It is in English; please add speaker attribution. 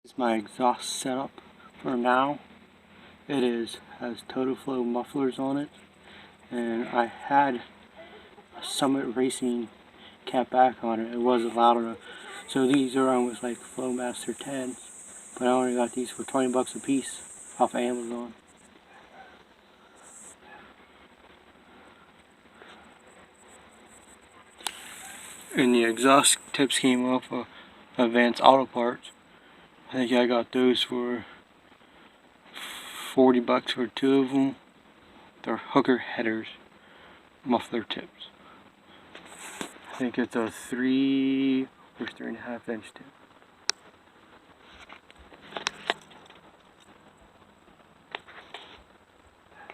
Speaker 1: This is my exhaust setup for now. Has TotalFlow mufflers on it, and I had a Summit Racing cap back on it. It wasn't loud enough, so these are almost like Flowmaster 10s, but I only got these for 20 bucks a piece off of Amazon. And the exhaust tips came off of Advanced Auto Parts. I think I got those for 40 bucks for two of them. They're hooker headers, muffler tips. I think it's a 3 or 3.5 inch tip.